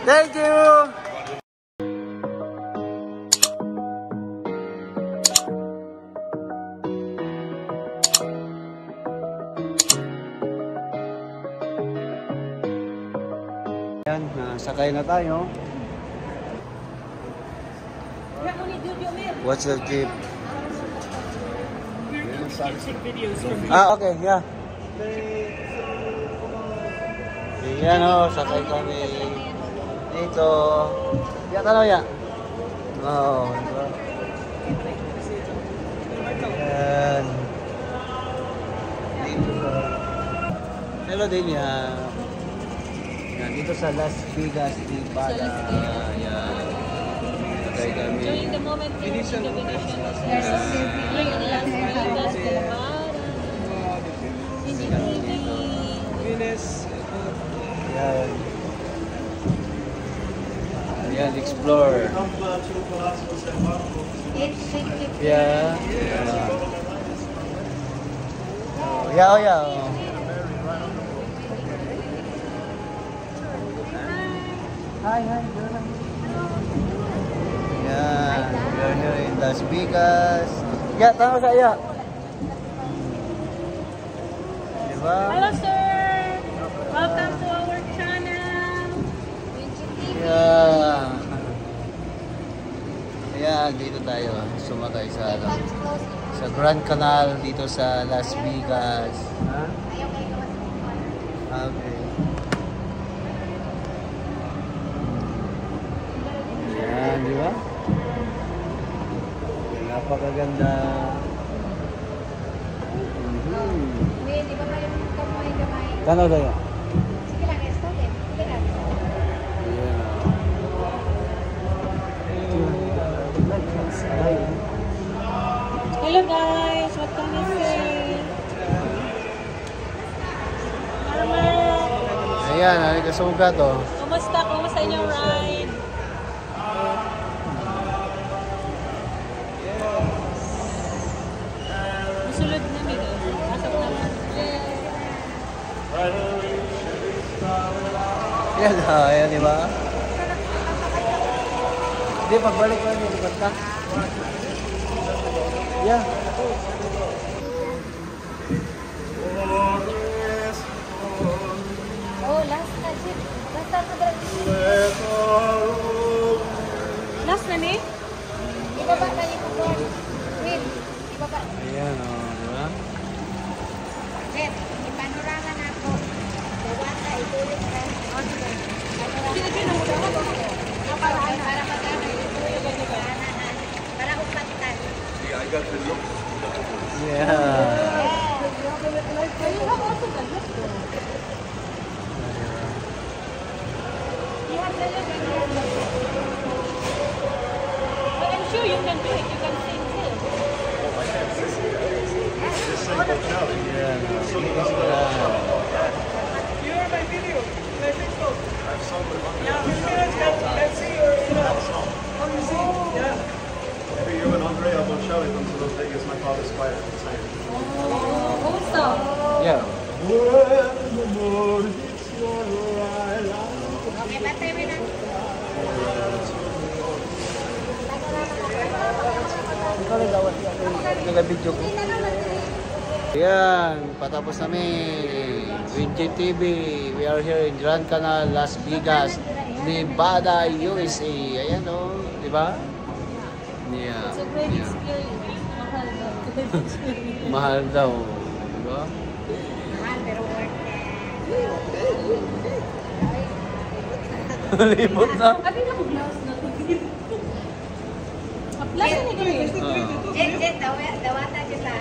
Thank you. Yan, sakay na tayo. What's the jeep? Okay, yeah. Yan o, sakay kami dito. Yan, ano yan? Oo, diba? Yan. Dito sa... Hello din yan. Yan, dito sa Las Vegas, Nevada. Yan. Sakay kami. During the moment we reach the Venetian Restaurant, Las Vegas, Nevada. Yan. Yan, explore. Yeah. Yeah, oh yeah. Hi, hi. Yeah, we're here in Las Vegas. Yeah, tama saya. Diba? Hello, sir. Welcome to our channel. Yeah. Ayan, dito tayo. Sumakay sa Grand Canal dito sa Las Vegas. Ha? Okay. Ayan, di ba? Napakaganda. Di ba kayo kamay-kamay? Tanaw tayo. Sige lang, stop it. Sige lang. Hello guys, what can I say? Ayan, kasugat oh. Kumusta? Kumusta inyong ride? Masulod na dito. Pasok naman. Yan ha, ayan di ba? Hindi, pagbalik ko yun, lipat ka. Yeah. Oh, last na shit. Last na ba? Last na ni? Ibaba na ni Pugor. Wait, ibaba. Ayan o, di ba? Wait, ipanorama na ako. Dawata, ituloy ka. Sino mo daw? Para magkano. Para upatan. Yeah, I got the look. Yeah. But I'm sure you can do it. You can sing too. Just sing Coachella. Ayan o. You are my video. My Facebook. I've sung with one. Let's see your, how you sing. Yeah. Every year when Andrea Bocelli comes to Las Vegas, my father's choir can sing. Also, Yeah. okay, batay mo na. Nag-video ko. Ayan, patapos namin. Winji TV. We are here in Grand Canal, Las Vegas, Nevada, USA. Ayan o, di ba? Yeah. It's a great Yeah. experience. Mahal daw. Great experience. Mahal daw, di ba? Mahal pero worth Libot na. Abi na ko blouse na to. Apply na ni Gary. Jet, dawata siya sa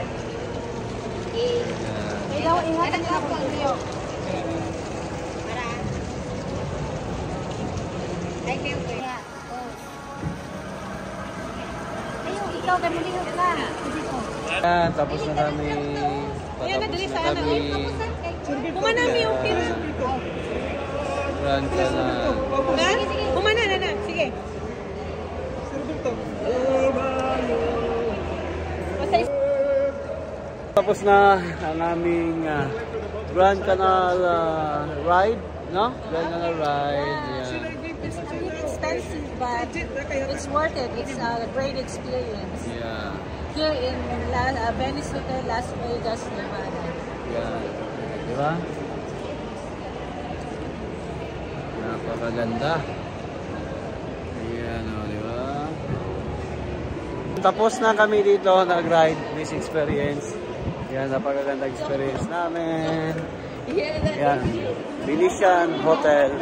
Ikaw ingatan ka po niyo. para ay kayo ko. Ayo, ikaw kay muli ka. Dito. Ayan, tapos na kami Ayan na, dali sa ano. kami Kumanami yung pira. Grand Canal. Ha? Kumana na. Sige. Tapos na ang aming Grand Canal ride, no? Grand Canal ride. Yeah. It's a bit expensive, but it's worth it. It's a great experience. Yeah. Here in Venice Hotel, Las Vegas, Nevada. Yeah. Di ba? Napakaganda. Ayan, di ba? Tapos na kami dito nag-ride this experience. Yan, napakaganda experience namin. Yan, Venetian Hotel,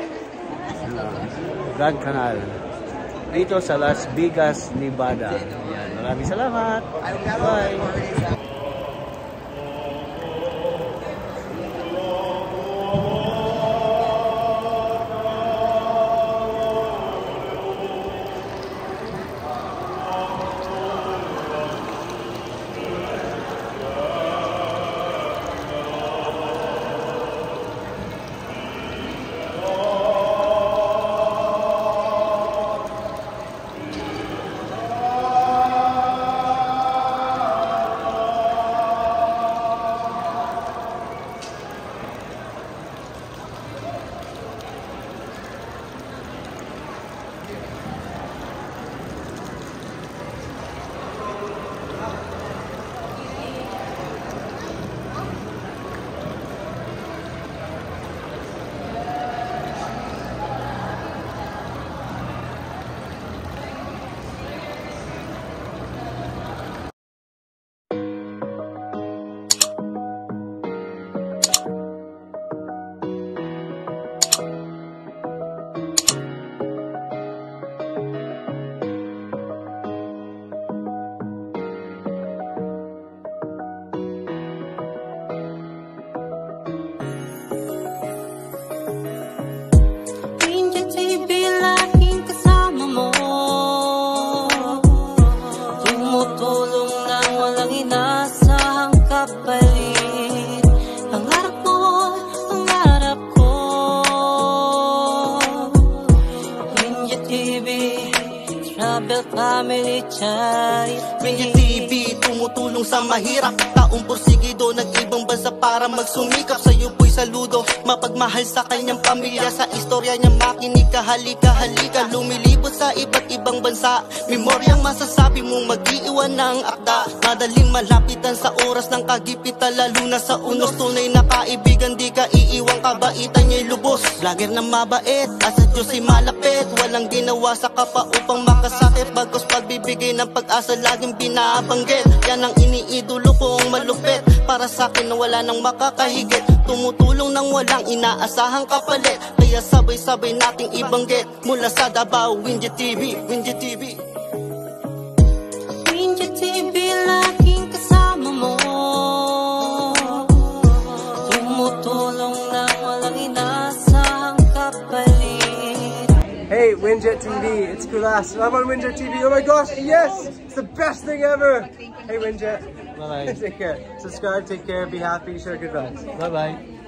Grand Canal. Dito sa Las Vegas, Nevada. Yan, maraming salamat. Bye. Family Chat. Ringy TV, tumutulong sa mahirap. Taong porsigido, nag-ibang bansa para magsumikap. Sa'yo po'y saludo, mapagmahal sa kanyang pamilya. Sa istorya niya makinig ka, halika, halika. Lumilibot sa iba't ibang bansa. Memoryang masasabi mong mag-iiwan ng akda. Madaling malapitan sa oras ng kagipitan, lalo na sa unos. Tunay na kaibigan, di ka iiwang, kabaitan niya'y lubos. Vlogger na mabait, at sa Diyos ay malapit. Walang ginawa sa kapa upang makasakit. Bagos pagbibigay ng pag-asa, laging binabanggit. Yan ang iniidolo kong malupit. Para sa'kin na wala nang makakahigit. Tumutulong nang walang inaasahang kapalit. Kaya sabay-sabay nating ibanggit. Mula sa Davao, Windy TV, Windy TV. Windy TV, laging kasama mo. Tumutulong nang walang inaasahang kapalit. Hey, Winjet TV, it's Kulas. I'm on Winjet TV. Oh my gosh, yes! It's the best thing ever! Hey, Winjet. Bye-bye. Take care. Subscribe, take care, be happy, share good vibes. Bye-bye.